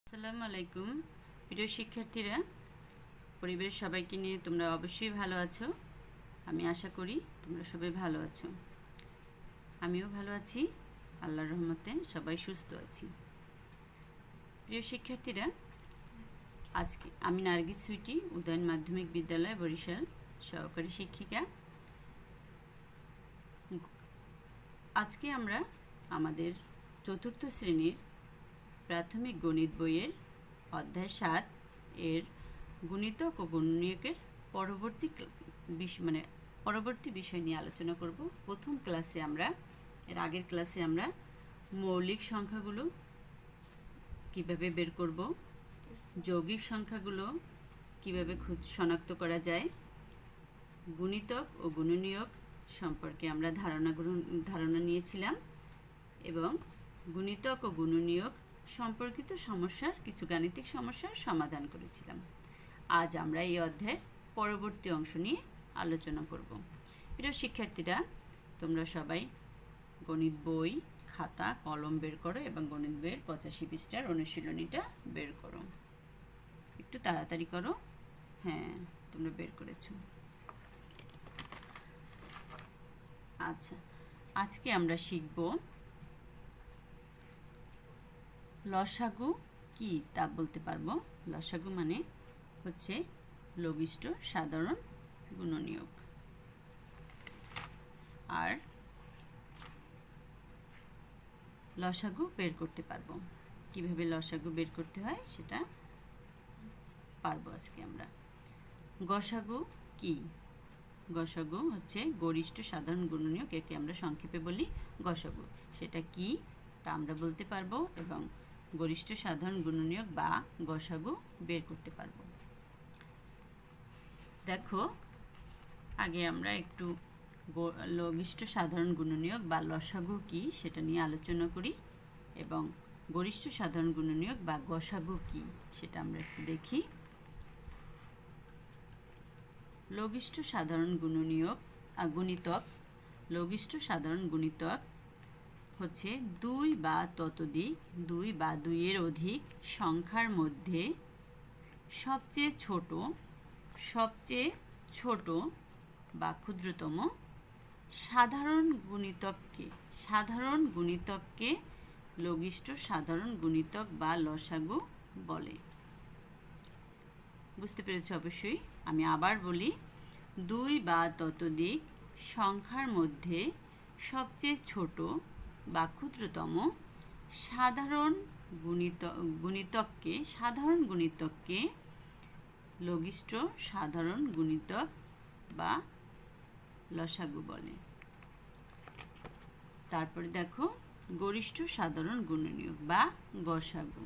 আসসালামু আলাইকুম প্রিয় শিক্ষার্থীরা, পরিবেশ সবাইকে নিয়ে তোমরা অবশ্যই ভালো আছো। আমি আশা করি তোমরা সবাই ভালো আছো। আমিও ভালো আছি, আল্লাহর রহমতে সবাই সুস্থ আছি। প্রিয় শিক্ষার্থীরা, আজকে আমি নার্গিস সুইটি, উদয়ন মাধ্যমিক বিদ্যালয় বরিশাল সহকারী শিক্ষিকা। আজকে আমরা আমাদের চতুর্থ শ্রেণীর প্রাথমিক গণিত বইয়ের অধ্যায় 7 এর গুণিতক ও গুণনীয়কের পরবর্তী বিষয় নিয়ে আলোচনা করব। প্রথম ক্লাসে আগের ক্লাসে আমরা মৌলিক সংখ্যাগুলো কিভাবে বের করব, যৌগিক সংখ্যাগুলো কিভাবে শনাক্ত করা যায়, গুণিতক ও গুণনীয়ক সম্পর্কে আমরা ধারণা নিয়েছিলাম এবং গুণিতক ও গুণনীয়ক সম্পর্কিত কিছু গাণিতিক সমস্যার সমাধান করেছিলাম। আজ আমরা এই অধ্যায়ের পরবর্তী অংশ নিয়ে আলোচনা করব। প্রিয় শিক্ষার্থীরা, তোমরা সবাই গণিত বই, খাতা, কলম বের করো এবং গণিত বইয়ের 85 পৃষ্ঠার অনুশীলনীটা বের করো। একটু তাড়াতাড়ি করো। হ্যাঁ, তোমরা বের করেছো। আচ্ছা, আজকে আমরা শিখব লসাগু কি তা বলতে পারবো। লসাগু মানে হচ্ছে লঘিষ্ঠ সাধারণ গুণনীয়ক। আর লসাগু বের করতে পারবো। কিভাবে লসাগু বের করতে হয় সেটা পারবো আজকে আমরা। গসাগু কি? গসাগু হচ্ছে গরিষ্ঠ সাধারণ গুণনীয়ক, একে আমরা সংক্ষেপে বলি গসাগু। সেটা কি তা আমরা বলতে পারবো এবং গরিষ্ঠ সাধারণ গুণনীয়ক বা গসাগু বের করতে পারবো। দেখো, আগে আমরা একটু লঘিষ্ঠ সাধারণ গুণনীয়ক বা লসাগু কি সেটা নিয়ে আলোচনা করি এবং গরিষ্ঠ সাধারণ গুণনীয়ক বা গসাগু কি সেটা আমরা একটু দেখি। লঘিষ্ঠ সাধারণ গুণিতক লঘিষ্ঠ সাধারণ গুণিতক হচ্ছে 2 বা ততোধিক, 2 বা 2 এর অধিক সংখ্যার মধ্যে সবচেয়ে ছোট বা ক্ষুদ্রতম সাধারণ গুণিতককে লঘিষ্ঠ সাধারণ গুণিতক বা লসাগু বলে। বুঝতে পেরেছো অবশ্যই। আমি আবার বলি, 2 বা ততোধিক সংখ্যার মধ্যে সবচেয়ে ছোট বা ক্ষুদ্রতম সাধারণ গুণিতককে লঘিষ্ঠ সাধারণ গুণিতক বা লসাগু বলে। তারপরে দেখো, গরিষ্ঠ সাধারণ গুণনীয়ক বা গসাগু।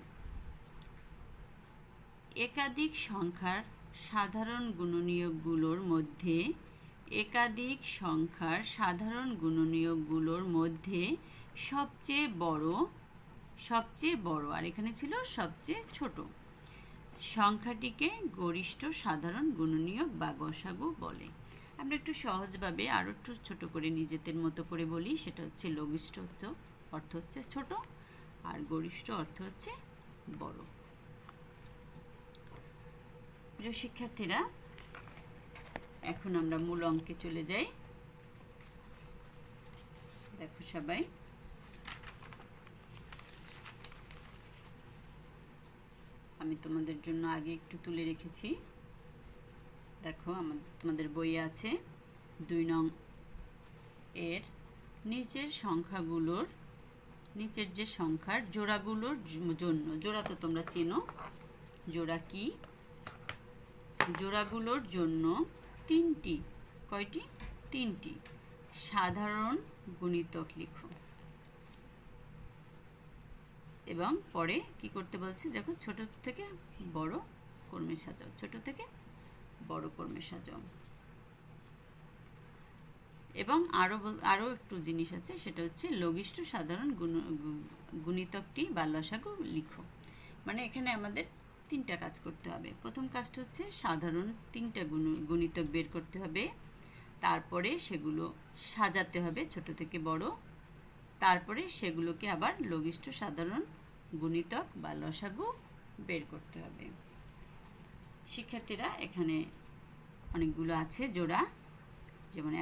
একাধিক সংখ্যার সাধারণ গুণনীয়কগুলোর মধ্যে সবচেয়ে বড় আর এখানে ছিল সবচেয়ে ছোট সংখ্যাটিকে গরিষ্ঠ সাধারণ গুণনীয়ক বা গসাগু বলে। আমরা একটু সহজভাবে আরও একটু ছোট করে নিজেদের মতো করে বলি। সেটা হচ্ছে লঘিষ্ঠ অর্থ হচ্ছে ছোট আর গরিষ্ঠ অর্থ হচ্ছে বড়। প্রিয় শিক্ষার্থীরা, এখন আমরা মূল অঙ্কে চলে যাই। দেখো সবাই, আমি তোমাদের জন্য আগে একটু তুলে রেখেছি। দেখো, তোমাদের বইয়ে আছে 2 নং এর নিচের যে সংখ্যার জোড়াগুলোর জন্য, জোড়া তো তোমরা চেনো, জোড়া কি? জোড়াগুলোর জন্য তিনটি সাধারণ গুণিতক লিখো। এবং পরে কি করতে বলছি দেখো, ছোট থেকে বড় ক্রমে সাজাও। এবং আরও একটু জিনিস আছে, সেটা হচ্ছে লঘিষ্ঠ সাধারণ গুণিতকটি বা লসাগু লিখো। মানে এখানে আমাদের 3টা কাজ করতে হবে। প্রথম কাজটা হচ্ছে সাধারণ 3টা গুণিতক বের করতে হবে, তারপরে সেগুলো সাজাতে হবে ছোট থেকে বড়, তারপরে সেগুলোকে আবার লঘিষ্ঠ সাধারণ গুণিতক বা লসাগু বের করতে হবে। শিক্ষার্থীরা এখানে অনেকগুলো আছে জোড়া, যেমন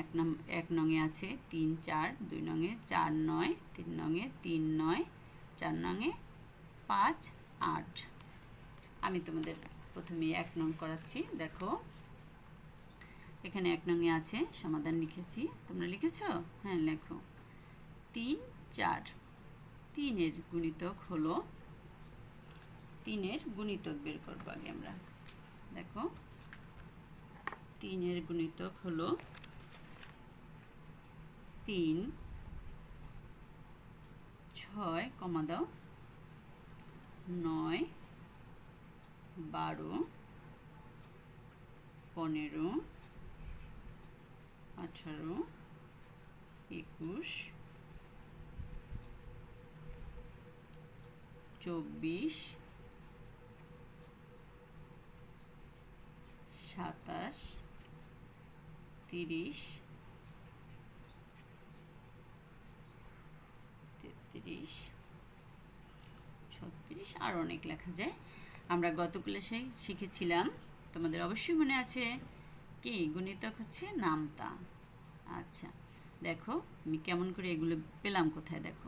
এক নঙে আছে 3 4, 2 নঙে 4 9, 3 নঙে 3 9, 4 নঙে 5 8। আমি তোমাদের প্রথমে 1 নং করাচ্ছি। দেখো এখানে 1 নঙে আছে, সমাধান লিখেছি। তোমরা লিখেছো? হ্যাঁ লেখো। 3 4, 3 এর গুণিতক হলো, 3 এর গুণিতক বের করব আগে আমরা। দেখো 3 এর গুণিতক হলো 3 6 কমা দাও 9 12 15 18 21 24 27 30 33 36 আর অনেক লেখা যায়। আমরা গত ক্লাসে শিখেছিলাম, তোমাদের অবশ্যই মনে আছে, কি গুণিতক হচ্ছে নামতা। আচ্ছা দেখো আমি কেমন করে এগুলো পেলাম কোথায়। দেখো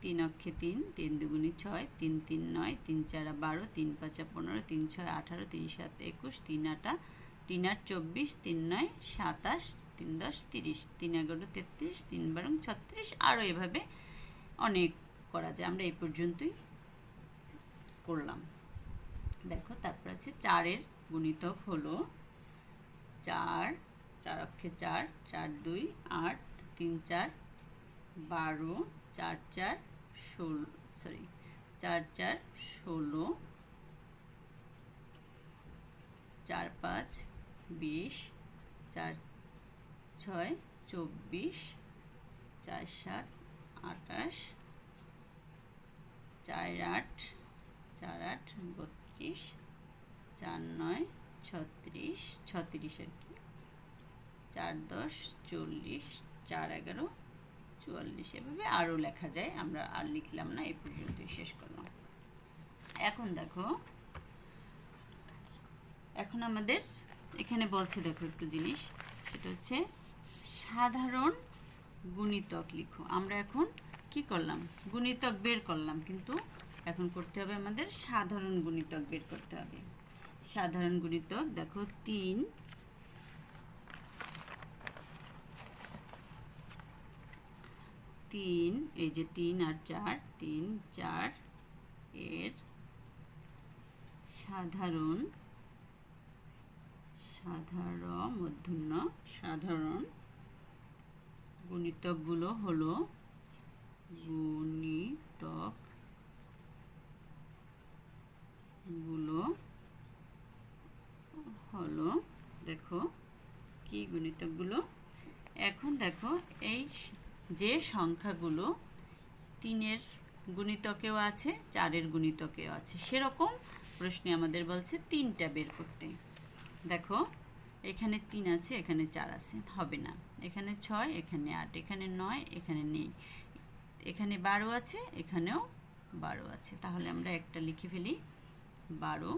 3 অক্ষে 3, 3 দুগুণে 6, 3 3 9, 3 4 12, 3 5 15, 3 6 18, 3 7 21, 3 8 3 8 24, 3 9 27, 3 10 30, 3 11 33, 3 12 36, আরও এভাবে অনেক করা যায়। আমরা এই পর্যন্তই করলাম। দেখো তারপর আছে 4 এর গুণিতক হলো 4, 4 অক্ষে 4, 4 2 8, 3 4 12, 4 4 16, 4 4 16, 4 5 20, 4 6 24, 4 7 28, 4 8 4 8 32, 4 9 36, 36 আর কি, 4 10 40, 4 11 44, এভাবে আরও লেখা যায়। আমরা আর লিখলাম না, এই পর্যন্তই শেষ করলাম। এখন দেখো, এখন আমাদের এখানে বলছে, দেখো একটু জিনিস, সেটা হচ্ছে সাধারণ গুণিতক লিখো। আমরা এখন কি করলাম? গুণিতক বের করলাম, কিন্তু এখন করতে হবে আমাদের সাধারণ গুণিতক বের করতে হবে। সাধারণ গুণিতক দেখো 3 3, এই যে 3 আর 4, 3 4 এর সাধারণ মূর্ধন্য সাধারণ গুণিতকগুলো হলো দেখো কি গুণিতকগুলো। এখন দেখো এই যে সংখ্যাগুলো 3-এর গুণিতকেও আছে, 4-এর গুণিতকেও আছে, সেরকম প্রশ্নে আমাদের বলছে 3টা বের করতে। দেখো এখানে 3 আছে, এখানে 4 আছে, হবে না। এখানে 6, এখানে 8, এখানে 9, এখানে নেই। এখানে 12 আছে, এখানেও 12 আছে, তাহলে আমরা একটা লিখে ফেলি 12।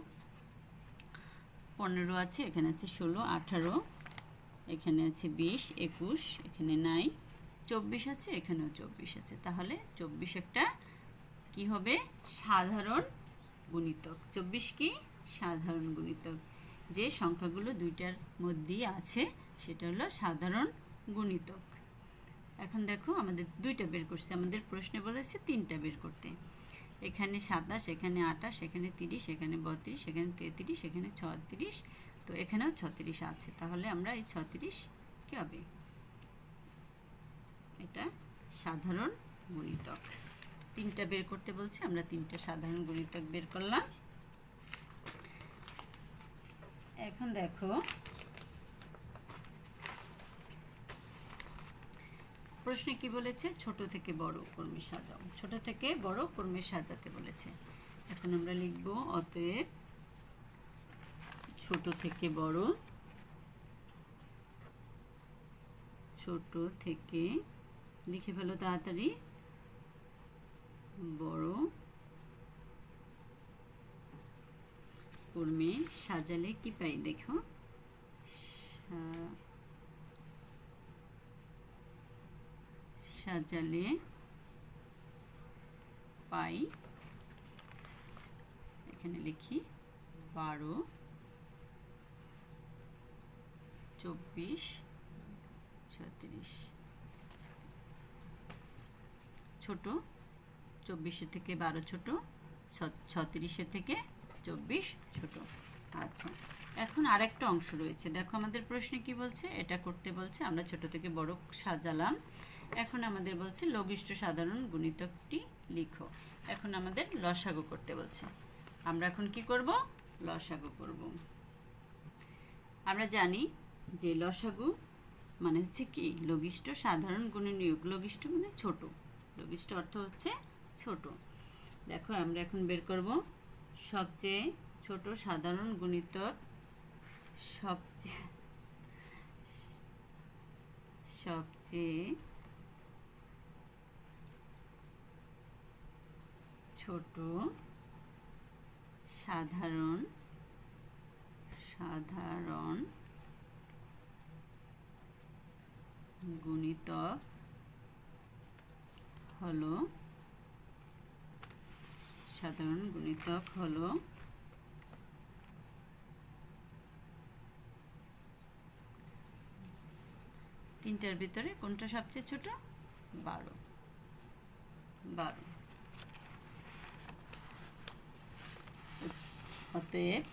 15 আছে, এখানে আছে 16, 18, এখানে আছে 20, 21, এখানে নাই। 24 আছে, এখানেও 24 আছে, তাহলে 24 একটা কি হবে? সাধারণ গুণিতক। 24 কি? সাধারণ গুণিতক। যে সংখ্যাগুলো দুইটার মধ্যেই আছে সেটা হলো সাধারণ গুণিতক। এখন দেখো আমাদের দুইটা বের করছে, আমাদের প্রশ্নে বলেছে 3টা বের করতে। এখানে 27, এখানে 28, এখানে 30, এখানে 32, এখানে 33, এখানে 36, তো এখানেও 36 আছে, তাহলে আমরা এই 36 কি হবে? এটা সাধারণ গুণিতক। 3টা বের করতে বলছে, আমরা 3টা সাধারণ গুণিতক বের করলাম। এখন দেখো প্রশ্নে কি বলেছে? ছোট থেকে বড় ক্রমে সাজাও। ছোট থেকে বড় ক্রমে সাজাতে বলেছে। এখন আমরা লিখব অতএব ছোট থেকে বড়, ছোট থেকে, লিখে ফেলো তাড়াতাড়ি, বড় কর্মে সাজালে কি পাই? দেখো, সাজালে পাই, এখানে লিখি 12, 24, 36। ছোট 24 থেকে 12 ছোট, 36 থেকে 24 ছোট। আচ্ছা, এখন আরেকটা অংশ রয়েছে। দেখো আমাদের প্রশ্নে কি বলছে, এটা করতে বলছে। আমরা ছোট থেকে বড় সাজালাম। এখন আমাদের বলছে লঘিষ্ঠ সাধারণ গুণিতকটি লিখো। এখন আমাদের লসাগু করতে বলছে। আমরা এখন কি করব? লসাগু করব। আমরা জানি যে লসাগু মানে হচ্ছে কি, লঘিষ্ঠ সাধারণ গুণনীয়ক। লঘিষ্ঠ মানে ছোট, লঘিষ্ঠ অর্থ হচ্ছে ছোট। দেখো আমরা এখন বের করব সবচেয়ে ছোট সাধারণ গুণিতক, সবচেয়ে ছোট সাধারণ গুণিতক হলো, সাধারণ গুণিতক হলো তিনটার ভিতরে কোনটা সবচেয়ে ছোট? 12। অতএব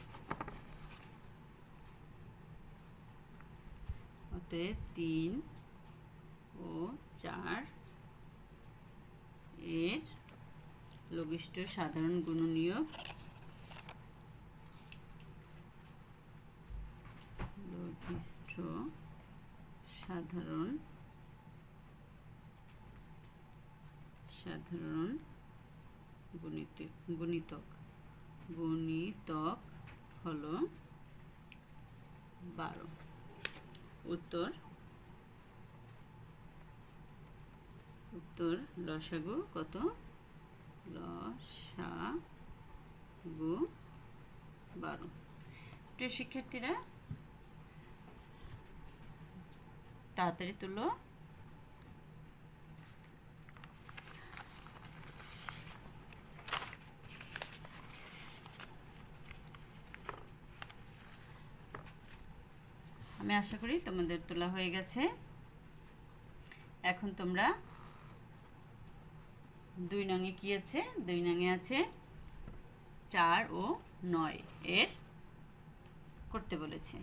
3 ও 4 এর লঘিষ্ঠ সাধারণ গুণনীয়ক সাধারণ গুণিতক হলো 12। উত্তর লসাগু কত? লসাগু 12। প্রিয় শিক্ষার্থীরা, তাড়াতাড়ি তুলো। আমি আশা করি তোমাদের তোলা হয়ে গেছে। এখন তোমরা 2 নঙে কি আছে? 2 নঙে আছে 4 ও 9 এর করতে বলেছে।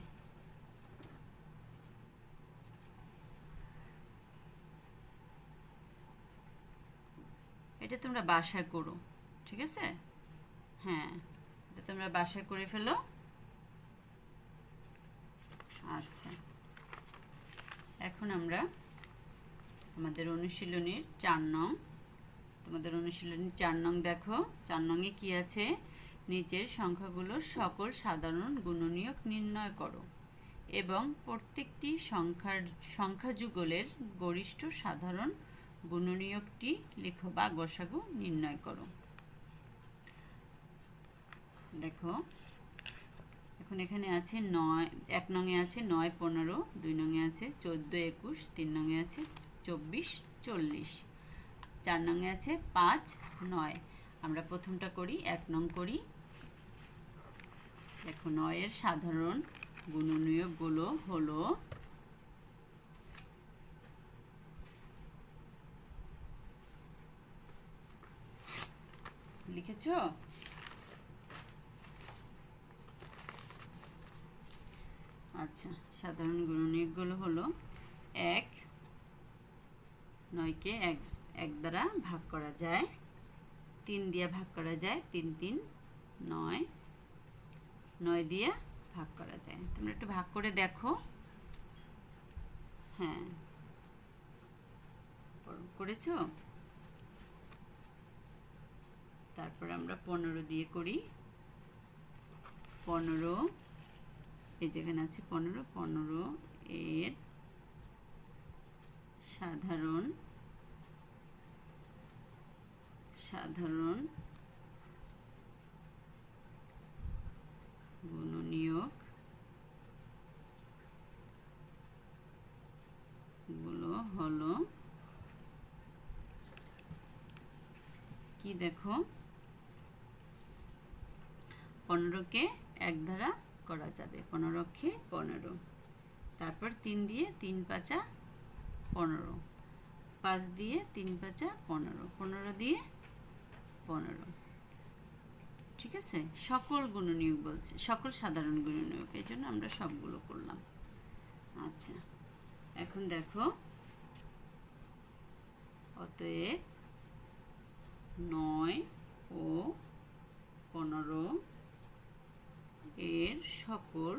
এটা তোমরা বাসায় করো, ঠিক আছে? হ্যাঁ, এটা তোমরা বাসায় করে ফেলো। আচ্ছা, এখন আমরা আমাদের অনুশীলনীর 4 নং, তোমাদের অনুশীলনীর 4 নং দেখো। 4 নঙে কি আছে? নিচের সংখ্যাগুলোর সকল সাধারণ গুণনীয়ক নির্ণয় করো এবং প্রত্যেকটি সংখ্যা যুগলের গরিষ্ঠ সাধারণ গুণনীয়কটি লিখো বা গসাগু নির্ণয় করো। দেখো এখন এখানে আছে 9, 1 নঙে আছে 9, 15, 2 নঙে আছে 14, 21, 3 নঙে আছে 24, 40, 4 নঙে আছে 5, 9। আমরা প্রথমটা করি, 1 নং করি। দেখো 9 এর সাধারণ গুণনীয়কগুলো হলো লিখেছো? আচ্ছা, সাধারণ গুণনীয়কগুলো হলো 1, 9কে 1 দ্বারা ভাগ করা যায়, 3 দিয়ে ভাগ করা যায়, 3 3 9, 9 দিয়ে ভাগ করা যায়। তোমরা একটু ভাগ করে দেখো। হ্যাঁ, করেছো? তারপর আমরা 15 দিয়ে করি। 15, এই যেখানে আছে 15 এর সাধারণ দেখো 15কে 1 দ্বারা করা যাবে, 15কে 15, তারপর 3 দিয়ে 3 পাঁচা 15, 5 দিয়ে 3 পাঁচা 15, 15 দিয়ে 15। ঠিক আছে, সকল গুণনীয়ক বলছে, সকল সাধারণ গুণনীয়ক, এই জন্য আমরা সবগুলো করলাম। আচ্ছা, এখন দেখো অতএব 9 ও 15 এর সকল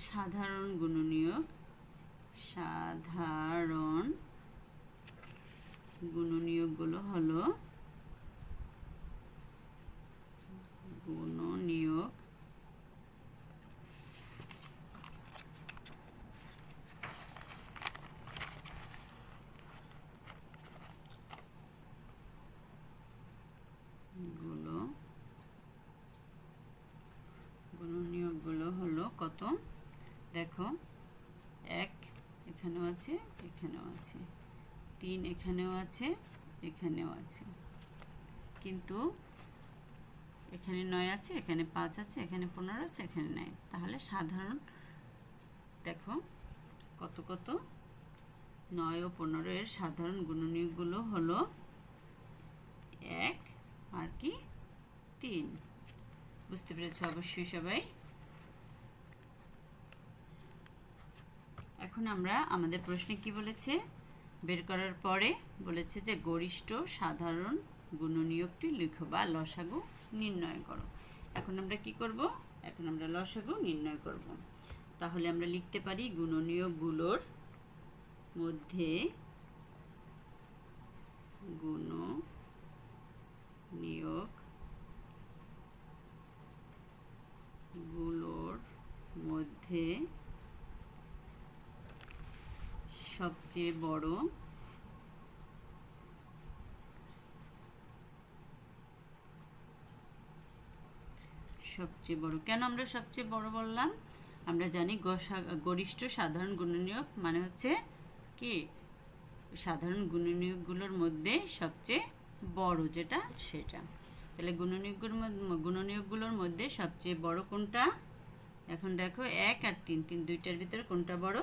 সাধারণ গুণনীয়ক গুলো হলো গুণনীয়ক গুণনীয়কগুলো হলো কত? দেখো 1 এখানেও আছে, এখানেও আছে, 3 এখানেও আছে, এখানেও আছে, কিন্তু এখানে 9 আছে, এখানে 5 আছে, এখানে 15 আছে, এখানে নাই। তাহলে সাধারণ দেখো কত কত 9 ও 15 এর সাধারণ গুণনীয়কগুলো হলো 1 আর কি 3। বুঝতে পেরেছো অবশ্যই সবাই। এখন আমরা আমাদের প্রশ্নে কি বলেছে, বের করার পরে বলেছে যে গরিষ্ঠ সাধারণ গুণনীয়কটি লিখো বা লসাগু নির্ণয় করো। এখন আমরা কি করব? এখন আমরা লসাগু নির্ণয় করব। তাহলে আমরা লিখতে পারি গুণনীয়কগুলোর মধ্যে সবচেয়ে বড় কেন আমরা সবচেয়ে বড় বললাম? আমরা জানি গরিষ্ঠ সাধারণ গুণনীয়ক মানে হচ্ছে কি সাধারণ গুণনীয়কগুলোর মধ্যে সবচেয়ে বড় যেটা সেটা। তাহলে গুণনীয়কগুলোর মধ্যে সবচেয়ে বড় কোনটা? এখন দেখো 1 আর 3 দুইটার ভিতরে কোনটা বড়?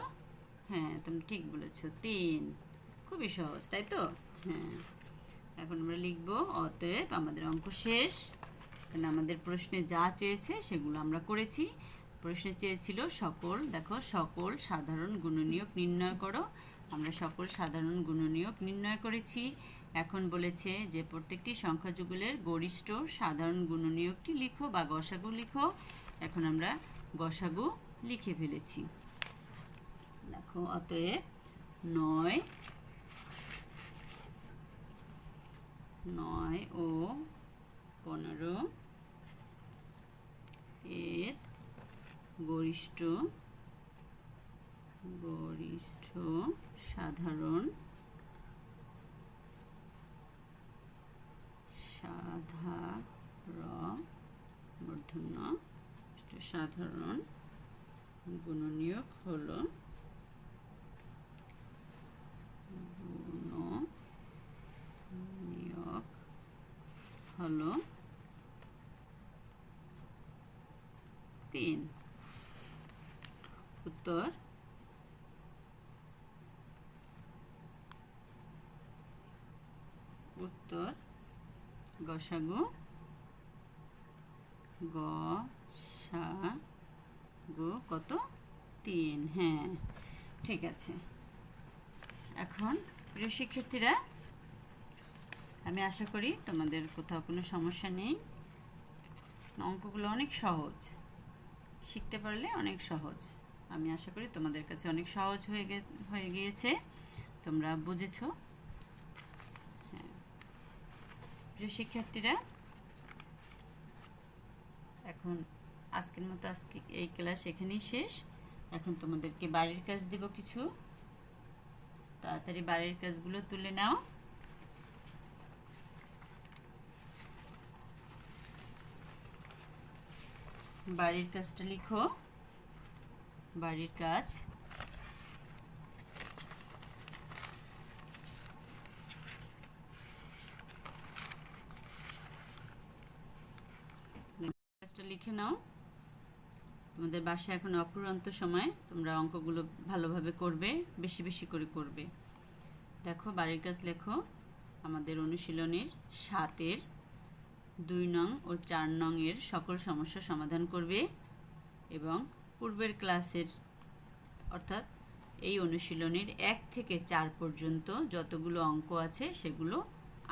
হ্যাঁ, তুমি ঠিক বলেছো, 3। খুবই সহজ, তাই তো? হ্যাঁ, এখন আমরা লিখব অতএব আমাদের অঙ্ক শেষ। কারণ আমাদের প্রশ্নে যা চেয়েছে সেগুলো আমরা করেছি। প্রশ্নে চেয়েছিল সকল সাধারণ গুণনীয়ক নির্ণয় করো। আমরা সকল সাধারণ গুণনীয়ক নির্ণয় করেছি। এখন বলেছে যে প্রত্যেকটি সংখ্যা যুগলের গরিষ্ঠ সাধারণ গুণনীয়কটি লিখো বা গসাগু লিখো। এখন আমরা গসাগু লিখে ফেলেছি। দেখো অতএব 9 ও 15 এর গরিষ্ঠ সাধারণ গুণনীয়ক হলো 3। উত্তর গসাগু কত? 3। হ্যাঁ, ঠিক আছে। এখন প্রিয় শিক্ষার্থীরা, আমি আশা করি তোমাদের কোথাও কোনো সমস্যা নেই। অঙ্কগুলো অনেক সহজ, শিখতে পারলে অনেক সহজ। আমি আশা করি তোমাদের কাছে অনেক সহজ হয়ে গিয়েছে, তোমরা বুঝেছো। হ্যাঁ, প্রিয় শিক্ষার্থীরা, এখন আজকের মতো এই ক্লাস এখানেই শেষ। এখন তোমাদেরকে বাড়ির কাজ দেব কিছু, তাড়াতাড়ি বাড়ির কাজগুলো তুলে নাও। বাড়ির কাজটা লিখো। বাড়ির কাজ লিখে নাও। তোমাদের বাসায় এখন অফুরন্ত সময়, তোমরা অঙ্কগুলো ভালোভাবে করবে, বেশি বেশি করে করবে। দেখো বাড়ির কাজ লেখো। আমাদের অনুশীলনের 7-এর 2 নং ও 4 নং এর সকল সমস্যা সমাধান করবে এবং পূর্বের ক্লাসের অর্থাৎ এই অনুশীলনের 1 থেকে 4 পর্যন্ত যতগুলো অঙ্ক আছে সেগুলো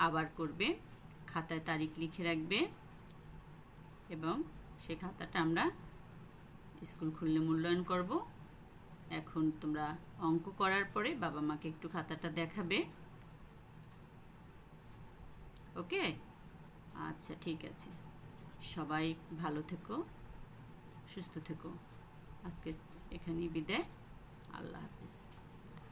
আবার করবে। খাতায় তারিখ লিখে রাখবে এবং সেই খাতাটা আমরা স্কুল খুললে মূল্যায়ন করব। এখন তোমরা অঙ্ক করার পরে বাবা মাকে একটু খাতাটা দেখাবে। ওকে, আচ্ছা ঠিক আছে। সবাই ভালো থেকো, সুস্থ থেকো। আজকে এখানেই বিদায়। আল্লাহ হাফেজ।